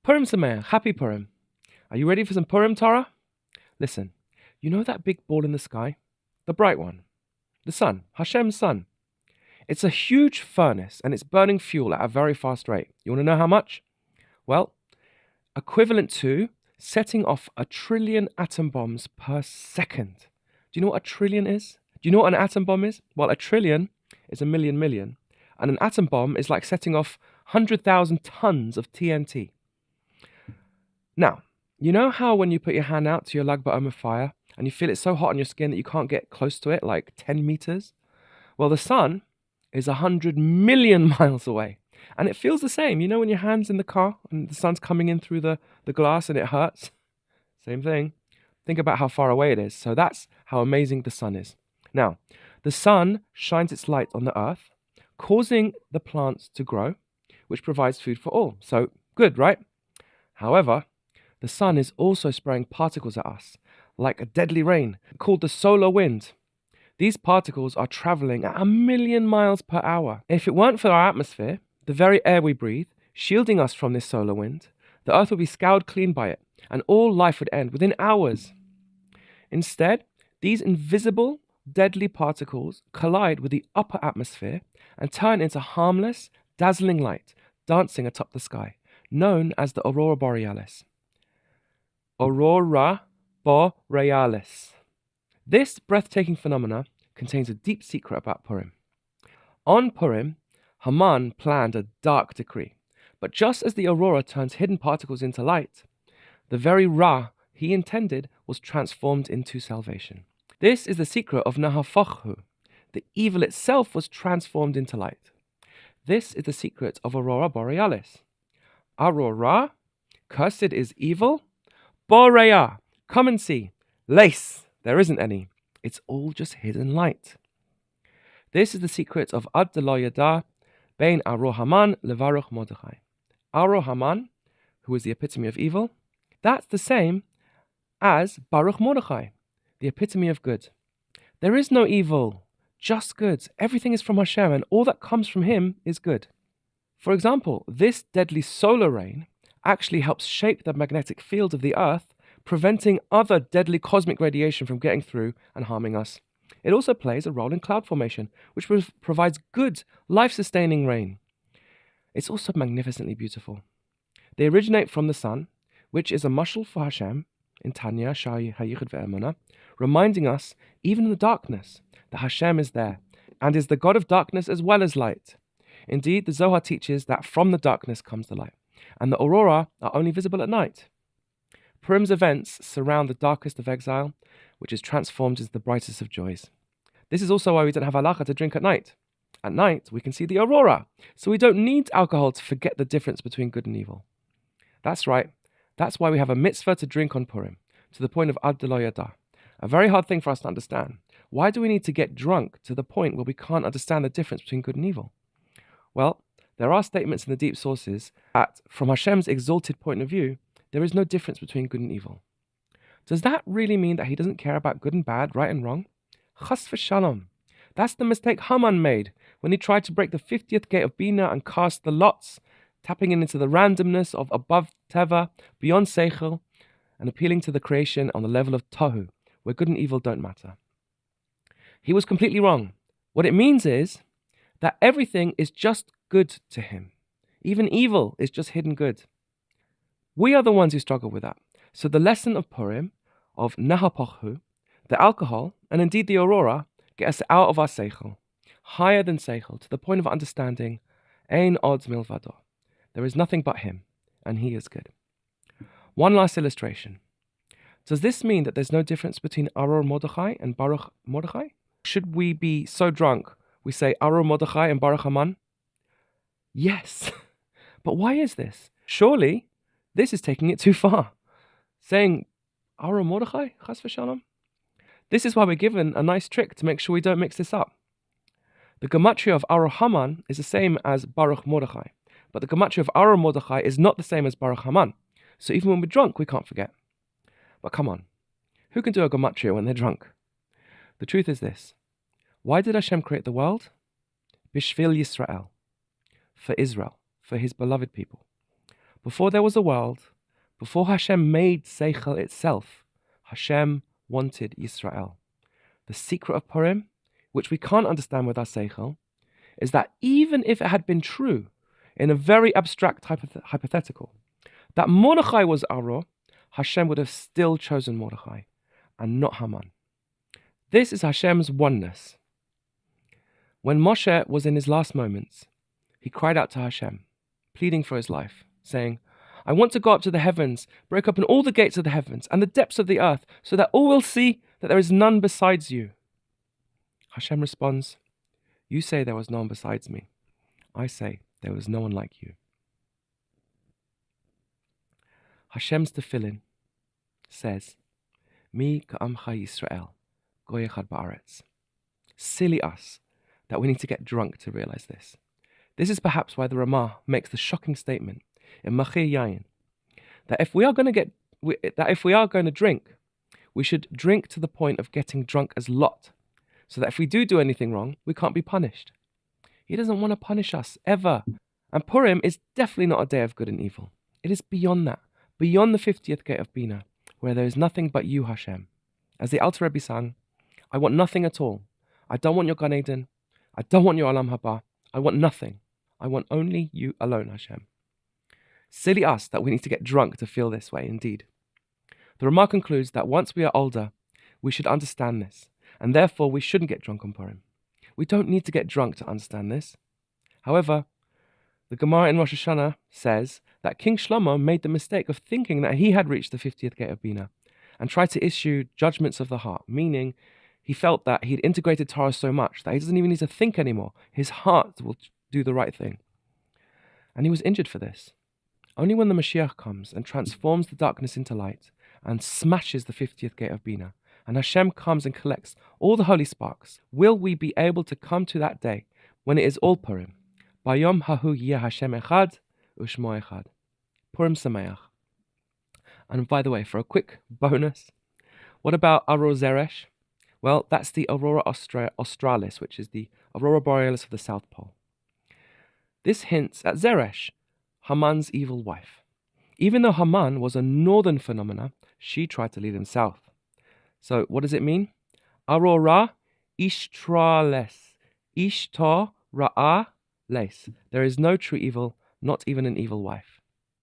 Purim Somayach, happy Purim. Are you ready for some Purim Torah? Listen, you know that big ball in the sky? The bright one. The sun, Hashem's sun. It's a huge furnace and it's burning fuel at a very fast rate. You want to know how much? Well, equivalent to setting off 1 trillion atom bombs per second. Do you know what 1 trillion is? Do you know what an atom bomb is? Well, 1 trillion is 1,000,000 million. And an atom bomb is like setting off 100,000 tons of TNT. Now, you know how when you put your hand out to your Lag BaOmer fire and you feel it so hot on your skin that you can't get close to it, like 10 meters? Well, the sun is 100 million miles away. And it feels the same. You know when your hand's in the car and the sun's coming in through the glass and it hurts? Same thing. Think about how far away it is. So that's how amazing the sun is. Now, the sun shines its light on the earth, causing the plants to grow, which provides food for all. So good, right? However, the sun is also spraying particles at us, like a deadly rain, called the solar wind. These particles are traveling at 1,000,000 miles per hour. If it weren't for our atmosphere, the very air we breathe, shielding us from this solar wind, the earth would be scoured clean by it, and all life would end within hours. Instead, these invisible, deadly particles collide with the upper atmosphere and turn into harmless, dazzling light, dancing atop the sky, known as the aurora borealis. Aurora borealis. This breathtaking phenomena contains a deep secret about Purim. On Purim, Haman planned a dark decree, but just as the aurora turns hidden particles into light, the very Ra he intended was transformed into salvation. This is the secret of Nahafachu. The evil itself was transformed into light. This is the secret of Aurora Borealis. Aurora, cursed is evil. Borea, come and see. Lace, there isn't any. It's all just hidden light. This is the secret of Ad Lo Yada Bein Aro Haman Levaruch Mordechai. Aro Haman, who is the epitome of evil, that's the same as Baruch Mordechai, the epitome of good. There is no evil, just good. Everything is from Hashem, and all that comes from Him is good. For example, this deadly solar rain actually helps shape the magnetic field of the Earth, preventing other deadly cosmic radiation from getting through and harming us. It also plays a role in cloud formation, which provides good, life-sustaining rain. It's also magnificently beautiful. They originate from the sun, which is a mashal for Hashem, in Tanya, Shai Hayichud Ve'emunah, reminding us, even in the darkness, that Hashem is there, and is the God of darkness as well as light. Indeed, the Zohar teaches that from the darkness comes the light, and the aurora are only visible at night. Purim's events surround the darkest of exile, which is transformed into the brightest of joys. This is also why we don't have halacha to drink at night. At night, we can see the aurora, so we don't need alcohol to forget the difference between good and evil. That's right. That's why we have a mitzvah to drink on Purim, to the point of Ad Lo Yada. A very hard thing for us to understand. Why do we need to get drunk to the point where we can't understand the difference between good and evil? Well, there are statements in the deep sources that, from Hashem's exalted point of view, there is no difference between good and evil. Does that really mean that He doesn't care about good and bad, right and wrong? Chas v'shalom. That's the mistake Haman made when he tried to break the 50th gate of Bina and cast the lots, tapping into the randomness of above Teva, beyond Seichel, and appealing to the creation on the level of Tohu, where good and evil don't matter. He was completely wrong. What it means is that everything is just good to Him. Even evil is just hidden good. We are the ones who struggle with that. So the lesson of Purim, of Nahapachu, the alcohol, and indeed the aurora, get us out of our Seichel, higher than Seichel, to the point of understanding Ein Od Milvado. There is nothing but Him, and He is good. One last illustration. Does this mean that there's no difference between Aurora Mordechai and Baruch Mordechai? Should we be so drunk we say Aurora Mordechai and Baruch Haman? Yes. But why is this? Surely this is taking it too far. Saying Aurora Mordechai, Chas v'shalom? This is why we're given a nice trick to make sure we don't mix this up. The gematria of Aurora Haman is the same as Baruch Mordechai, but the gematria of Aurora Mordechai is not the same as Baruch Haman. So even when we're drunk, we can't forget. But come on, who can do a gematria when they're drunk? The truth is this. Why did Hashem create the world? Bishvil Yisrael. For Israel, for His beloved people. Before there was a world, before Hashem made Seichel itself, Hashem wanted Israel. The secret of Purim, which we can't understand with our Seichel, is that even if it had been true, in a very abstract hypothetical, that Mordechai was Aro, Hashem would have still chosen Mordechai and not Haman. This is Hashem's oneness. When Moshe was in his last moments, he cried out to Hashem, pleading for his life, saying, I want to go up to the heavens, break open all the gates of the heavens and the depths of the earth, so that all will see that there is none besides you. Hashem responds, you say there was no one besides me. I say there was no one like you. Hashem's tefillin says, Mi ka'amcha Yisrael, goy echad ba'aretz. Silly us that we need to get drunk to realize this. This is perhaps why the Ramah makes the shocking statement in Machir Yayin that if we are going to drink, we should drink to the point of getting drunk as Lot, so that if we do anything wrong, we can't be punished. He doesn't want to punish us, ever. And Purim is definitely not a day of good and evil. It is beyond that, beyond the 50th gate of Bina, where there is nothing but you, Hashem. As the Alter Rebbe sang, I want nothing at all. I don't want your Gan Eden. I don't want your Olam Haba. I want nothing. I want only you alone, Hashem. Silly us that we need to get drunk to feel this way, indeed. The Ramah concludes that once we are older, we should understand this, and therefore we shouldn't get drunk on Purim. We don't need to get drunk to understand this. However, the Gemara in Rosh Hashanah says that King Shlomo made the mistake of thinking that he had reached the 50th gate of Bina and tried to issue judgments of the heart, meaning he felt that he'd integrated Torah so much that he doesn't even need to think anymore. His heart will do the right thing. And he was injured for this. Only when the Mashiach comes and transforms the darkness into light and smashes the 50th gate of Bina, and Hashem comes and collects all the holy sparks, will we be able to come to that day when it is all Purim. Bayom hahu yeh Hashem echad u'shmo echad. Purim Somayach. And by the way, for a quick bonus, what about Aurora Zeresh? Well, that's the Aurora Australis, which is the Aurora Borealis of the South Pole. This hints at Zeresh, Haman's evil wife. Even though Haman was a northern phenomena, she tried to lead him south. So what does it mean? Aurora Ishtrales. Ishtar Ra'ah Les. There is no true evil, not even an evil wife.